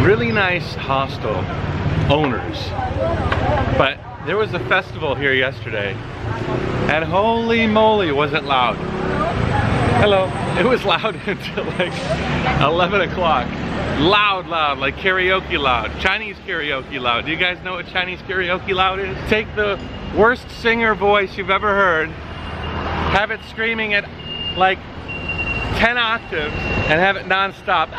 really nice hostel owners. But there was a festival here yesterday, and holy moly, was it loud. Hello. It was loud until like 11 o'clock. Loud, like karaoke loud. Chinese karaoke loud. Do you guys know what Chinese karaoke loud is? Take the worst singer voice you've ever heard, have it screaming at like 10 octaves, and have it non-stop.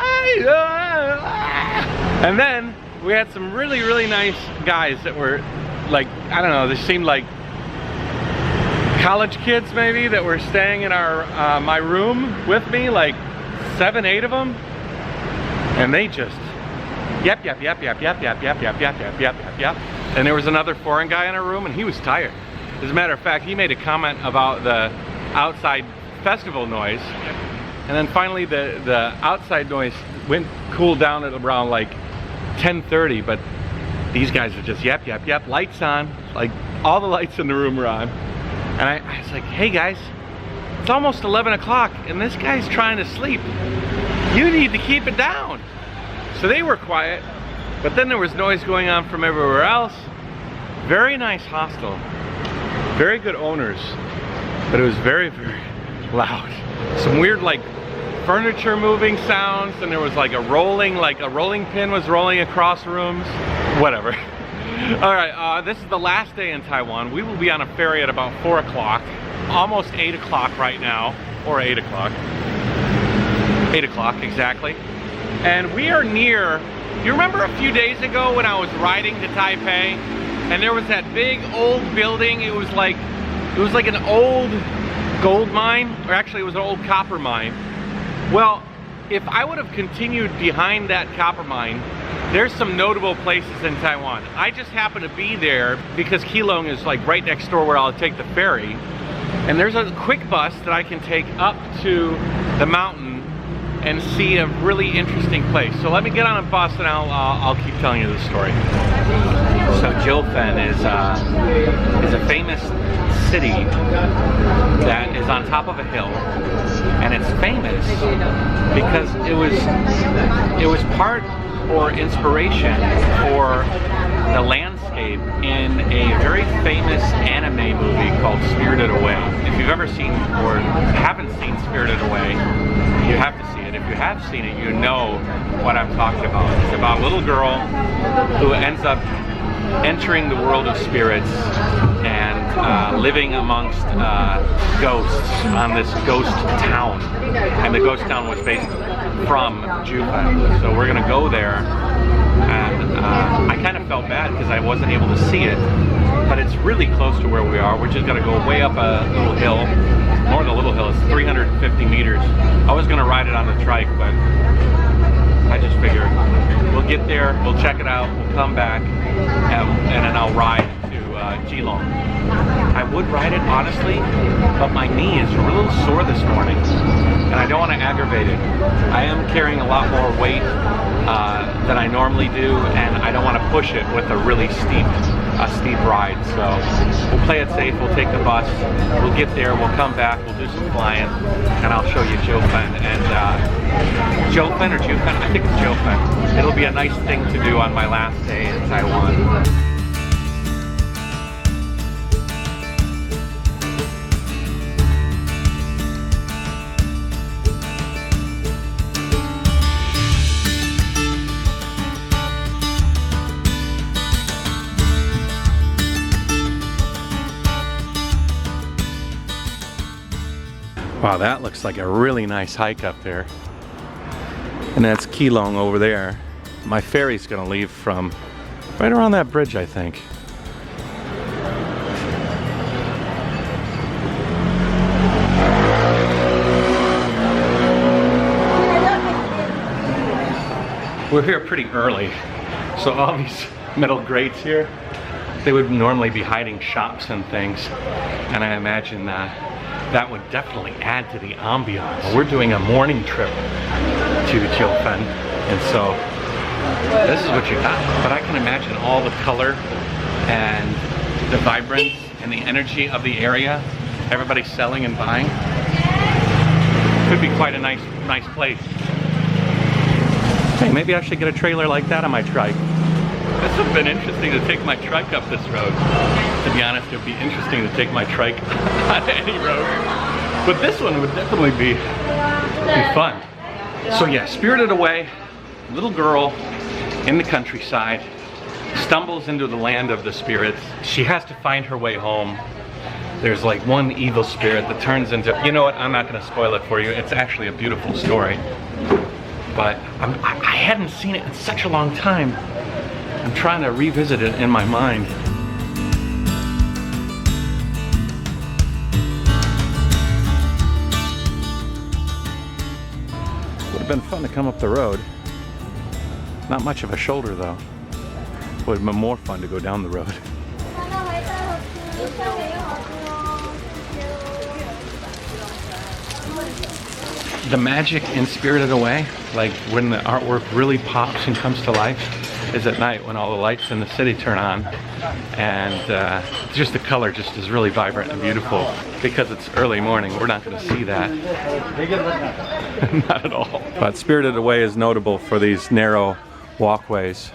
And then we had some really nice guys that were like, I don't know, they seemed like college kids maybe, that were staying in our my room with me, like 7, 8 of them, and they just yep. And there was another foreign guy in our room, and he was tired. As a matter of fact, he made a comment about the outside festival noise, and then finally the outside noise cooled down at around like 10:30, but these guys are just yep, lights on, like all the lights in the room are on. And I was like, hey guys, it's almost 11 o'clock and this guy's trying to sleep. You need to keep it down. So they were quiet, but then there was noise going on from everywhere else. Very nice hostel, very good owners, but it was very loud. Some weird like furniture moving sounds, and there was like a rolling pin was rolling across rooms, whatever. All right, this is the last day in Taiwan. We will be on a ferry at about 4 o'clock, almost 8 o'clock right now, or 8 o'clock. 8 o'clock, exactly. And we are near, you remember a few days ago when I was riding to Taipei, and there was that big old building? It was like an old gold mine, or actually it was an old copper mine. Well, if I would have continued behind that copper mine, there's some notable places in Taiwan. I just happen to be there because Keelung is like right next door where I'll take the ferry. And there's a quick bus that I can take up to the mountain and see a really interesting place. So let me get on a bus and I'll keep telling you the story. So Jiufen is a famous city that is on top of a hill, and it's famous because it was part or inspiration for the landscape in a very famous anime movie called Spirited Away. If you've ever seen or haven't seen Spirited Away, you have to see it. If you have seen it, you know what I'm talking about. It's about a little girl who ends up entering the world of spirits and living amongst ghosts on this ghost town. And the ghost town was based from Jiufen. So we're gonna go there, and I kind of felt bad because I wasn't able to see it, but it's really close to where we are. We're just gonna go way up a little hill, more than a little hill, it's 350 meters. I was gonna ride it on the trike, but I just figured we'll get there, we'll check it out, we'll come back, and then I'll ride to Keelung. I would ride it honestly, but my knee is a little sore this morning, and I don't want to aggravate it. I am carrying a lot more weight than I normally do, and I don't want to push it with a really steep ride. So we'll play it safe, we'll take the bus, we'll get there, we'll come back, we'll do some flying, and I'll show you Jiufen. And Jiufen or Jiufen? I think it's Jiufen. It'll be a nice thing to do on my last day in Taiwan. Wow, that looks like a really nice hike up there. And that's Keelung over there. My ferry's gonna leave from right around that bridge, I think. We're here pretty early, so all these metal grates here, they would normally be hiding shops and things, and I imagine that would definitely add to the ambiance. We're doing a morning trip to Jiufen, and so this is what you got. But I can imagine all the color and the vibrance and the energy of the area. Everybody selling and buying. Could be quite a nice place. Hey, maybe I should get a trailer like that on my trike. This would have been interesting to take my trike up this road. To be honest, it would be interesting to take my trike on any road. But this one would definitely be fun. So yeah, Spirited Away, little girl in the countryside, stumbles into the land of the spirits. She has to find her way home. There's like one evil spirit that turns into, you know what, I'm not gonna spoil it for you. It's actually a beautiful story. But I hadn't seen it in such a long time. I'm trying to revisit it in my mind. Would have been fun to come up the road. Not much of a shoulder though. Would have been more fun to go down the road. The magic in Spirited Away, like when the artwork really pops and comes to life, is at night when all the lights in the city turn on, and just the color just is really vibrant and beautiful. Because it's early morning, we're not going to see that. Not at all. But Spirited Away is notable for these narrow walkways.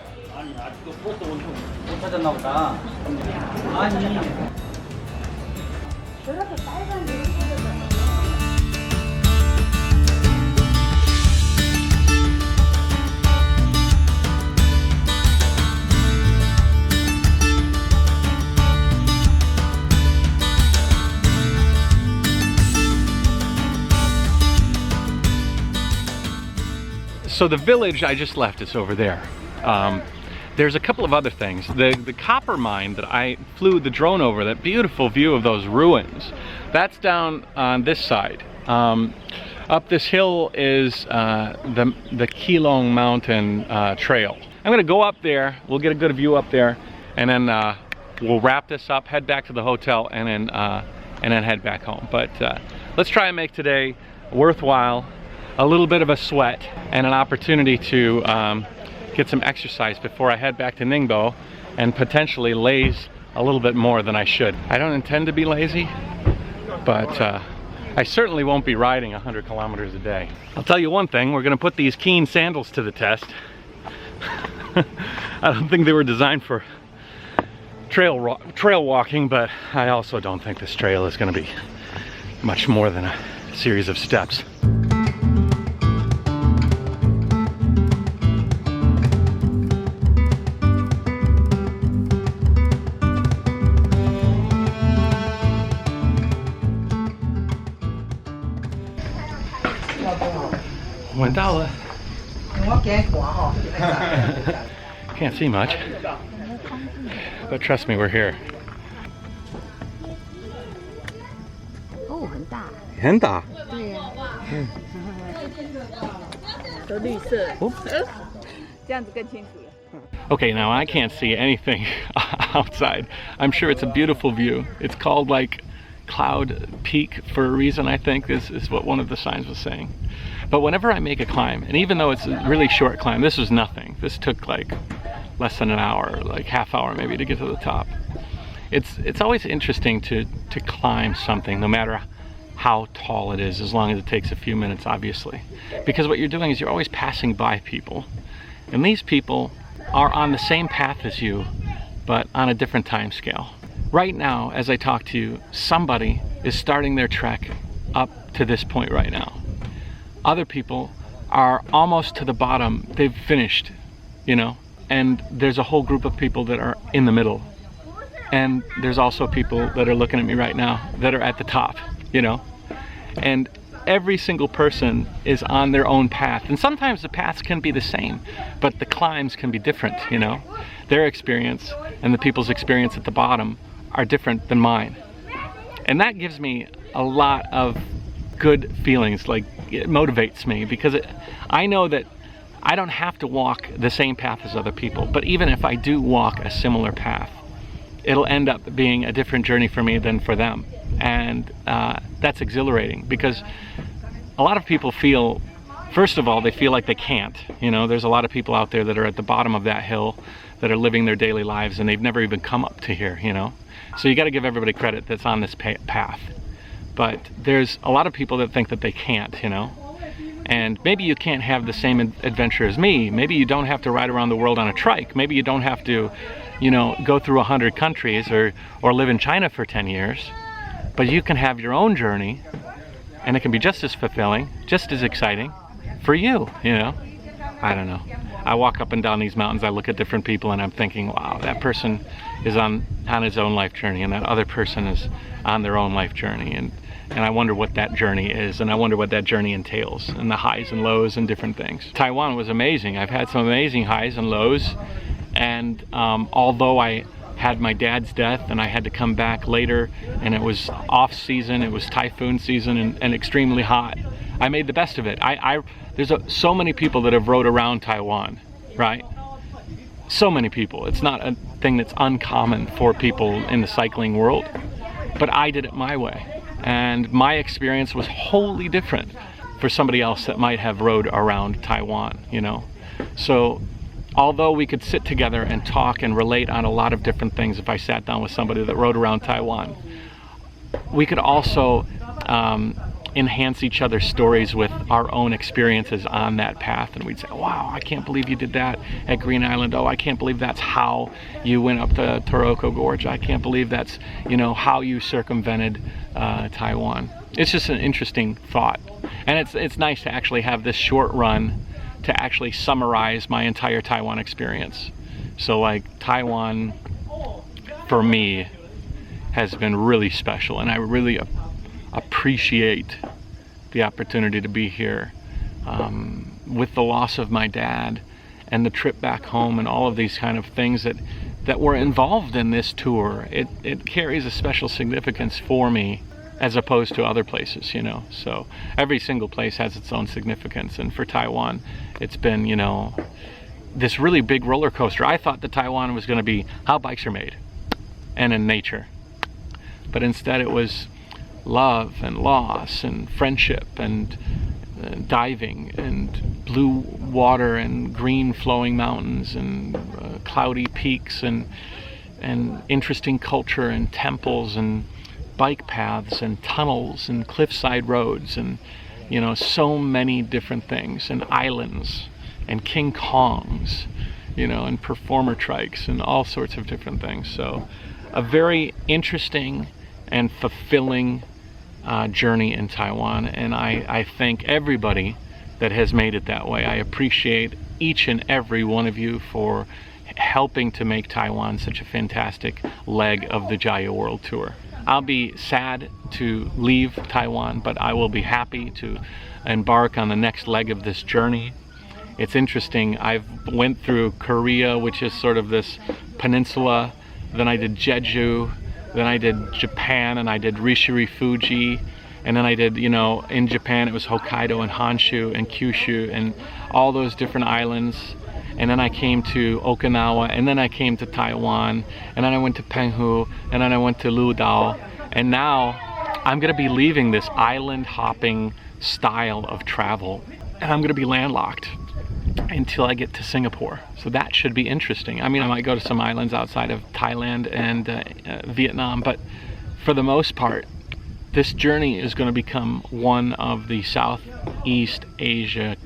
So the village I just left is over there. There's a couple of other things. The copper mine that I flew the drone over, that beautiful view of those ruins, that's down on this side. Up this hill is the Keelung mountain trail. I'm gonna go up there, we'll get a good view up there, and then we'll wrap this up, head back to the hotel, and then head back home. But let's try and make today worthwhile, a little bit of a sweat, and an opportunity to get some exercise before I head back to Ningbo and potentially laze a little bit more than I should. I don't intend to be lazy, but I certainly won't be riding 100 kilometers a day. I'll tell you one thing, we're gonna put these Keen sandals to the test. I don't think they were designed for trail walking, but I also don't think this trail is gonna be much more than a series of steps. Can't see much, but trust me, we're here. Oh, 很大。很大。对呀。都绿色。这样子更清楚了。 Okay, now I can't see anything outside. I'm sure it's a beautiful view. It's called like Cloud Peak for a reason, I think. This is what one of the signs was saying. But whenever I make a climb, and even though it's a really short climb, this was nothing. This took like less than an hour, like half hour maybe, to get to the top. It's always interesting to climb something, no matter how tall it is, as long as it takes a few minutes, obviously. Because what you're doing is you're always passing by people. And these people are on the same path as you, but on a different time scale. Right now, as I talk to you, somebody is starting their trek up to this point right now. Other people are almost to the bottom. They've finished, you know, and there's a whole group of people that are in the middle. And there's also people that are looking at me right now that are at the top, you know. And every single person is on their own path. And sometimes the paths can be the same, but the climbs can be different, you know. Their experience and the people's experience at the bottom are different than mine. And that gives me a lot of good feelings, like it motivates me, because I know that I don't have to walk the same path as other people, but even if I do walk a similar path, it'll end up being a different journey for me than for them. And that's exhilarating, because a lot of people feel, first of all, they feel like they can't. You know, there's a lot of people out there that are at the bottom of that hill that are living their daily lives and they've never even come up to here, you know. So you got to give everybody credit that's on this path. But there's a lot of people that think that they can't, you know. And maybe you can't have the same adventure as me. Maybe you don't have to ride around the world on a trike. Maybe you don't have to, you know, go through 100 countries or live in China for 10 years. But you can have your own journey, and it can be just as fulfilling, just as exciting for you, you know? I don't know. I walk up and down these mountains, I look at different people, and I'm thinking, wow, that person is on his own life journey, and that other person is on their own life journey. And I wonder what that journey is, and I wonder what that journey entails, and the highs and lows and different things. Taiwan was amazing. I've had some amazing highs and lows, and although I had my dad's death and I had to come back later, and it was off season, it was typhoon season and extremely hot, I made the best of it. There's so many people that have rode around Taiwan, right? So many people. It's not a thing that's uncommon for people in the cycling world, but I did it my way. And my experience was wholly different for somebody else that might have rode around Taiwan, you know? So although we could sit together and talk and relate on a lot of different things if I sat down with somebody that rode around Taiwan, we could also enhance each other's stories with our own experiences on that path. And we'd say, wow, I can't believe you did that at Green Island. Oh, I can't believe that's how you went up the Taroko Gorge. I can't believe that's, you know, how you circumvented Taiwan. It's just an interesting thought. And it's nice to actually have this short run to actually summarize my entire Taiwan experience. So like Taiwan for me has been really special, and I really appreciate the opportunity to be here. With the loss of my dad and the trip back home and all of these kind of things that were involved in this tour, it carries a special significance for me as opposed to other places, you know. So every single place has its own significance, and for Taiwan it's been, you know, this really big roller coaster. I thought that Taiwan was going to be how bikes are made and in nature, but instead it was love and loss and friendship and diving and blue water and green flowing mountains and cloudy peaks and interesting culture and temples and bike paths and tunnels and cliffside roads and, you know, so many different things, and islands and King Kongs, you know, and performer trikes and all sorts of different things. So a very interesting and fulfilling journey in Taiwan, and I thank everybody that has made it that way. I appreciate each and every one of you for helping to make Taiwan such a fantastic leg of the Jayoe World Tour. I'll be sad to leave Taiwan, but I will be happy to embark on the next leg of this journey. It's interesting, I've went through Korea, which is sort of this peninsula, then I did Jeju, then I did Japan, and I did Rishiri Fuji, and then I did, you know, in Japan it was Hokkaido and Honshu and Kyushu and all those different islands. And then I came to Okinawa, and then I came to Taiwan, and then I went to Penghu, and then I went to Ludao, and now I'm gonna be leaving this island hopping style of travel, and I'm gonna be landlocked until I get to Singapore. So that should be interesting. I mean, I might go to some islands outside of Thailand and Vietnam, but for the most part, this journey is gonna become one of the Southeast Asia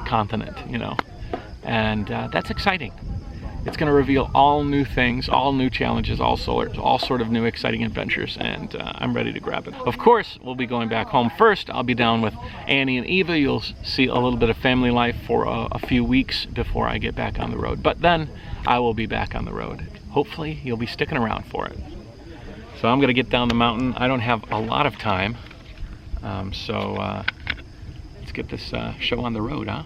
continent, you know. And that's exciting. It's going to reveal all new things, all new challenges, all sort of new exciting adventures, and I'm ready to grab it. Of course, we'll be going back home first. I'll be down with Annie and Eva. You'll see a little bit of family life for a few weeks before I get back on the road. But then I will be back on the road. Hopefully, you'll be sticking around for it. So I'm going to get down the mountain. I don't have a lot of time, so let's get this show on the road, huh?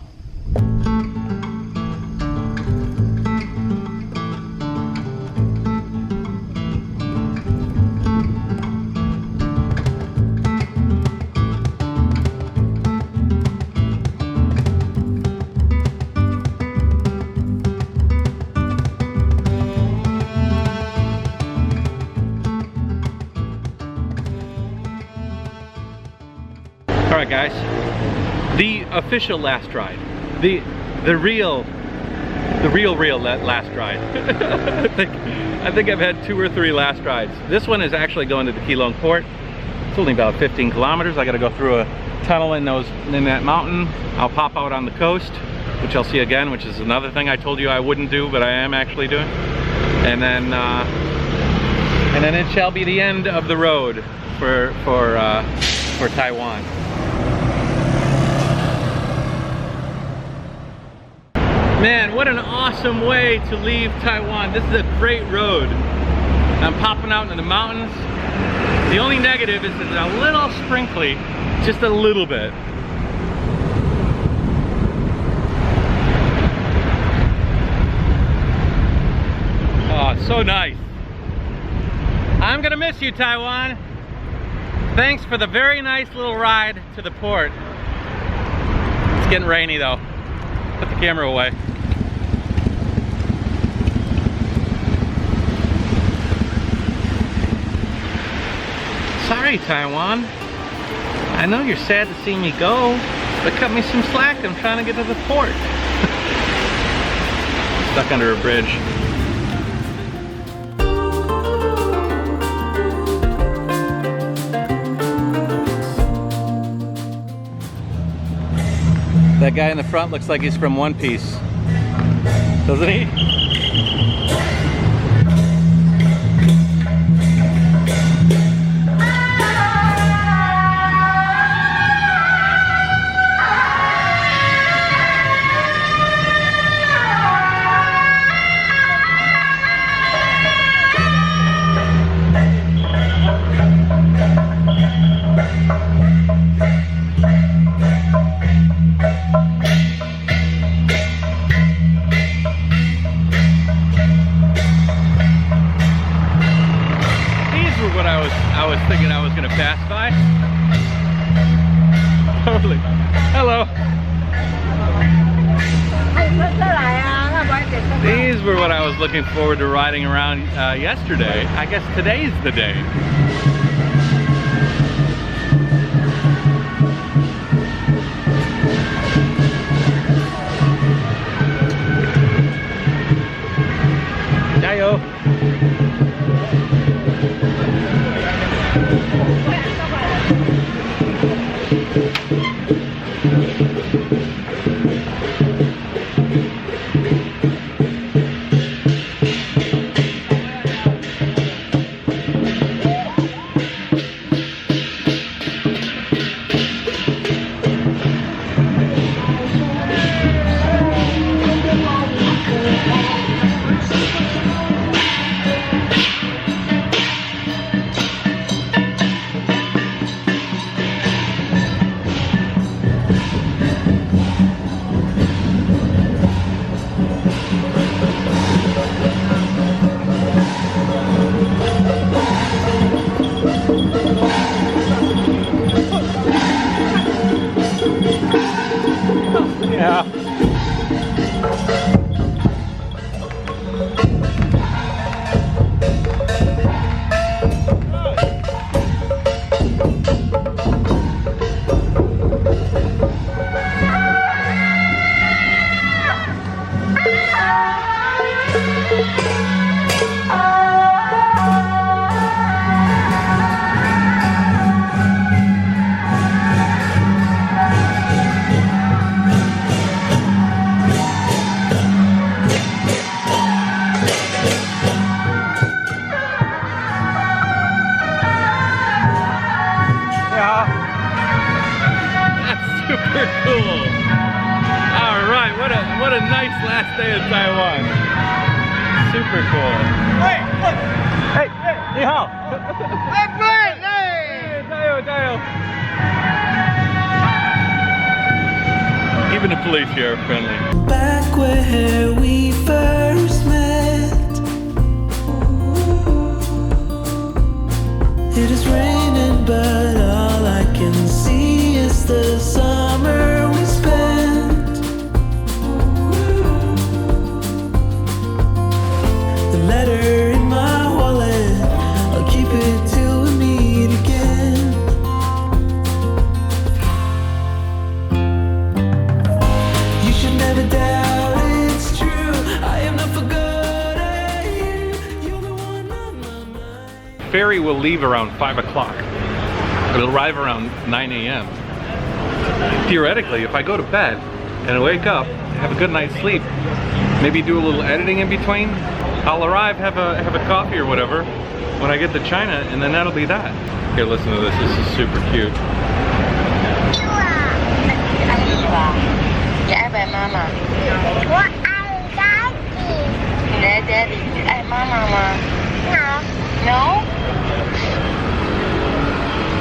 Alright guys, the official last ride, the real last ride. I think I've had 2 or 3 last rides. This one is actually going to the Keelung port. It's only about 15 kilometers. I got to go through a tunnel in that mountain. I'll pop out on the coast, which I'll see again, which is another thing I told you I wouldn't do, but I am actually doing. And then it shall be the end of the road for Taiwan. Man, what an awesome way to leave Taiwan. This is a great road. I'm popping out into the mountains. The only negative is it's a little sprinkly, just a little bit. Oh, it's so nice. I'm gonna miss you, Taiwan. Thanks for the very nice little ride to the port. It's getting rainy though. Put the camera away. Sorry, Taiwan. I know you're sad to see me go, but cut me some slack. I'm trying to get to the port. Stuck under a bridge. That guy in the front looks like he's from One Piece, doesn't he? I was thinking I was gonna pass by. Totally. Hello. These were what I was looking forward to riding around yesterday. I guess today's the day. Jayoe. Yeah. Super cool. All right, what a nice last day in Taiwan. Super cool. Hey, look. Hey, ni hao. Hey, man. Hey. Jayoe, Jayoe. Even the police here are friendly. Back where we first met, it is raining, but all I can see is the summer we spent. The letter in my wallet, I'll keep it till we meet again. You should never doubt it's true. I am not forgotten you. You're the one on my mind. Ferry will leave around 5 o'clock. It'll arrive around 9 a.m. theoretically, if I go to bed and I wake up, have a good night's sleep, maybe do a little editing in between, I'll arrive, have a coffee or whatever when I get to China, and then that'll be that. Here, listen to this. This is super cute.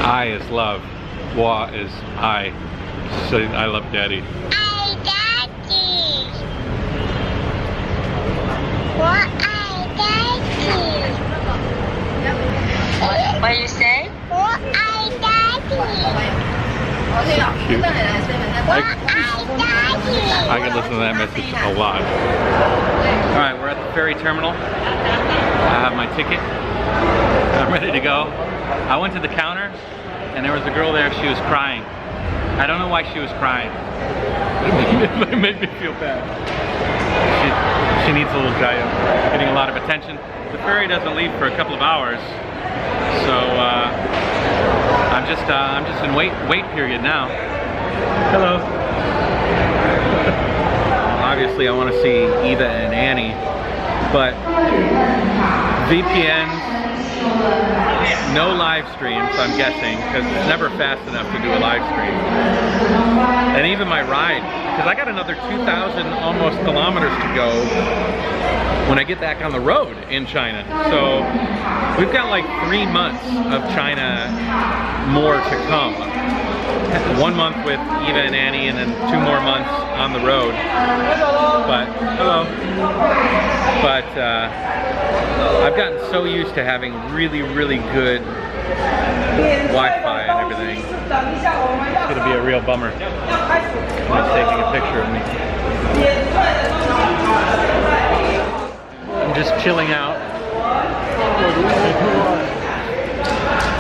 I is love. Wa is I. So I love daddy. What you say? Cute. I can listen to that message a lot. Alright, we're at the ferry terminal. I have my ticket. I'm ready to go. I went to the counter and there was a girl there, she was crying. I don't know why she was crying. It made me feel bad. She needs a little Jayoe, getting a lot of attention. The ferry doesn't leave for a couple of hours, so I'm just in wait period now. Hello. Obviously, I want to see Eva and Annie, but VPN, no live streams, I'm guessing, because it's never fast enough to do a live stream. And even my ride, because I got another 2,000 almost kilometers to go when I get back on the road in China. So we've got like 3 months of China more to come. 1 month with Eva and Annie, and then 2 more months on the road. But hello. But I've gotten so used to having really, really good Wi-Fi and everything. It's gonna be a real bummer. Someone's taking a picture of me. I'm just chilling out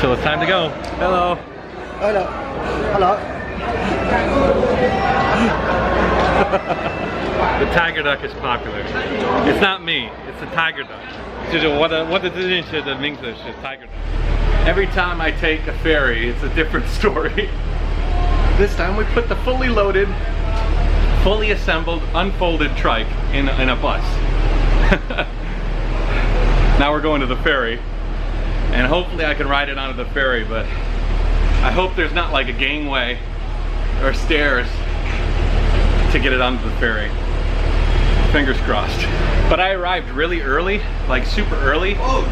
till it's time to go. Hello. Hello. Hello. The tiger duck is popular. It's not me, it's the tiger duck. Tiger duck. Every time I take a ferry, it's a different story. This time we put the fully loaded, fully assembled, unfolded trike in a bus. Now we're going to the ferry, and hopefully I can ride it onto the ferry, but I hope there's not like a gangway or stairs to get it onto the ferry. Fingers crossed. But I arrived really early, like super early. Oh,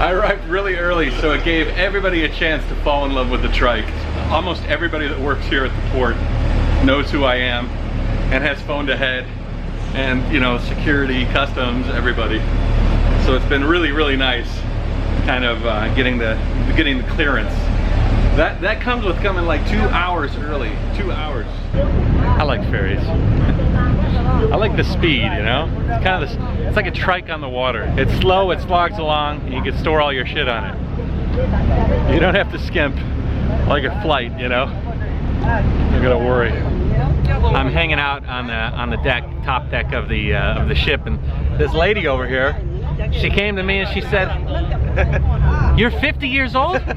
I arrived really early, so it gave everybody a chance to fall in love with the trike. Almost everybody that works here at the port knows who I am and has phoned ahead, and you know, security, customs, everybody. So it's been really, really nice kind of getting the clearance. That comes with coming like 2 hours early. 2 hours. I like ferries. I like the speed, you know? It's kind of it's like a trike on the water. It's slow, it slogs along, and you can store all your shit on it. You don't have to skimp like a flight, you know? You gotta worry. I'm hanging out on the deck, top deck of the ship, and this lady over here, she came to me and she said, "You're 50 years old?" 50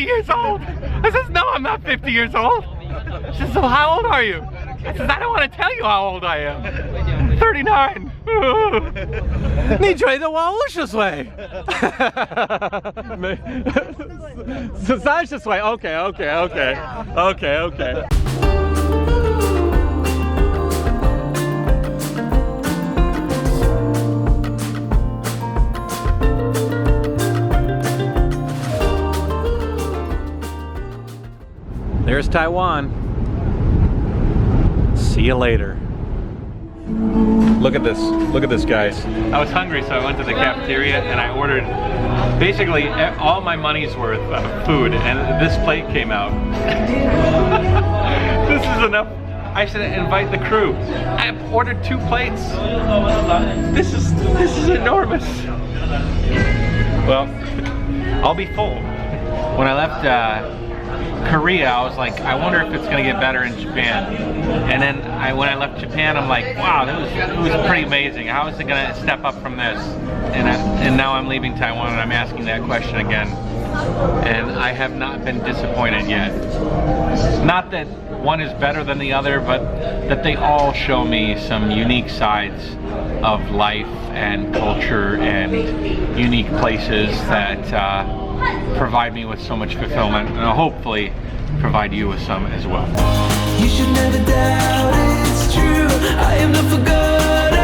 years old? I says, "No, I'm not 50 years old." She says, "So how old are you?" I says, "I don't want to tell you how old I am. 39. 你觉得我50岁？是30岁。Okay. There's Taiwan. See you later. Look at this, guys. I was hungry, so I went to the cafeteria and I ordered basically all my money's worth of food, and this plate came out. This is enough. I should invite the crew. I ordered 2 plates. This is enormous. Well, I'll be full. When I left Korea, I was like, I wonder if it's gonna get better in Japan. And then when I left Japan, I'm like, wow, it was pretty amazing. How is it gonna step up from this? and now I'm leaving Taiwan and I'm asking that question again. And I have not been disappointed yet. Not that one is better than the other, but that they all show me some unique sides of life and culture and unique places that provide me with so much fulfillment, and I'll hopefully provide you with some as well. You should never doubt it's true. I am not forgotten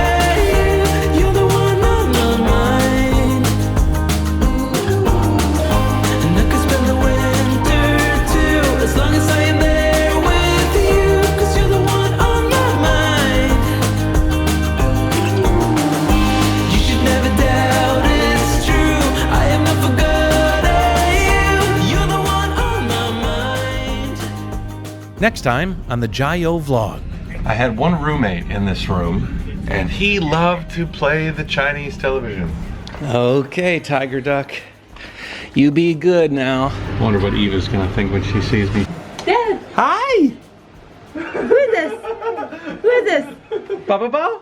you. You're the one on my mind. And I could spend the winter too, as long as I am there with you. 'Cause you're the one on my mind. You should never doubt it's true. I am not forgotten you. You're the one on my mind. Next time on the Jayoe vlog. I had one roommate in this room, and he loved to play the Chinese television. Okay, Tiger Duck. You be good now. Wonder what Eva's gonna think when she sees me. Dad, Hi! who is this? Who is this? Baba Bao?